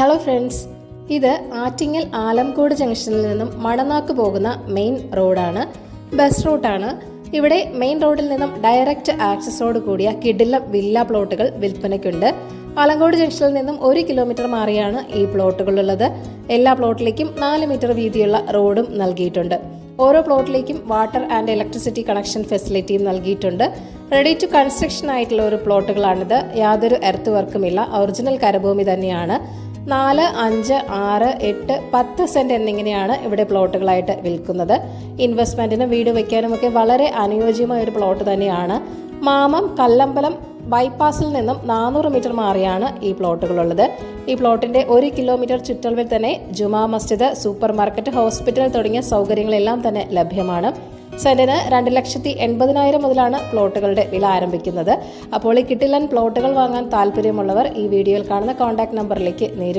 Hello friends, ഇത് ആറ്റിങ്ങൽ ആലംകോട് ജംഗ്ഷനിൽ നിന്നും മണനാക്ക് പോകുന്ന മെയിൻ റോഡാണ്. ബസ് റൂട്ടാണ്. ഇവിടെ മെയിൻ റോഡിൽ നിന്നും ഡയറക്റ്റ് ആക്സസോട് കൂടിയ കിടിലം വില്ല പ്ലോട്ടുകൾ വിൽപ്പനയ്ക്കുണ്ട്. ആലങ്കോട് ജംഗ്ഷനിൽ നിന്നും 1 കിലോമീറ്റർ മാറിയാണ് ഈ പ്ലോട്ടുകളുള്ളത്. എല്ലാ പ്ലോട്ടിലേക്കും 4 മീറ്റർ വീതിയുള്ള റോഡും നൽകിയിട്ടുണ്ട്. ഓരോ പ്ലോട്ടിലേക്കും വാട്ടർ ആൻഡ് ഇലക്ട്രിസിറ്റി കണക്ഷൻ ഫെസിലിറ്റിയും നൽകിയിട്ടുണ്ട്. റെഡി ടു കൺസ്ട്രക്ഷൻ ആയിട്ടുള്ള ഒരു പ്ലോട്ടുകളാണിത്. യാതൊരു എർത്ത് വർക്കുമില്ല. ഒറിജിനൽ കരഭൂമി തന്നെയാണ്. 4, 5, 6, 8, 10 സെന്റ് എന്നിങ്ങനെയാണ് ഇവിടെ പ്ലോട്ടുകളായിട്ട് വിൽക്കുന്നത്. ഇൻവെസ്റ്റ്മെന്റിനും വീട് വയ്ക്കാനും ഒക്കെ വളരെ അനുയോജ്യമായ ഒരു പ്ലോട്ട് തന്നെയാണ്. മാമം കല്ലമ്പലം ബൈപ്പാസിൽ നിന്നും 400 മീറ്റർ മാറിയാണ് ഈ പ്ലോട്ടുകളുള്ളത്. ഈ പ്ലോട്ടിന്റെ 1 കിലോമീറ്റർ ചുറ്റളവിൽ തന്നെ Juma Masjid, super market, hospital തുടങ്ങിയ സൗകര്യങ്ങളെല്ലാം തന്നെ ലഭ്യമാണ്. സെന്റിന് 2,80,000 മുതലാണ് പ്ലോട്ടുകളുടെ വില ആരംഭിക്കുന്നത്. അപ്പോൾ ഈ കിട്ടിലൻ പ്ലോട്ടുകൾ വാങ്ങാൻ താല്പര്യമുള്ളവർ ഈ വീഡിയോയിൽ കാണുന്ന കോൺടാക്ട് നമ്പറിലേക്ക് നേരിട്ട്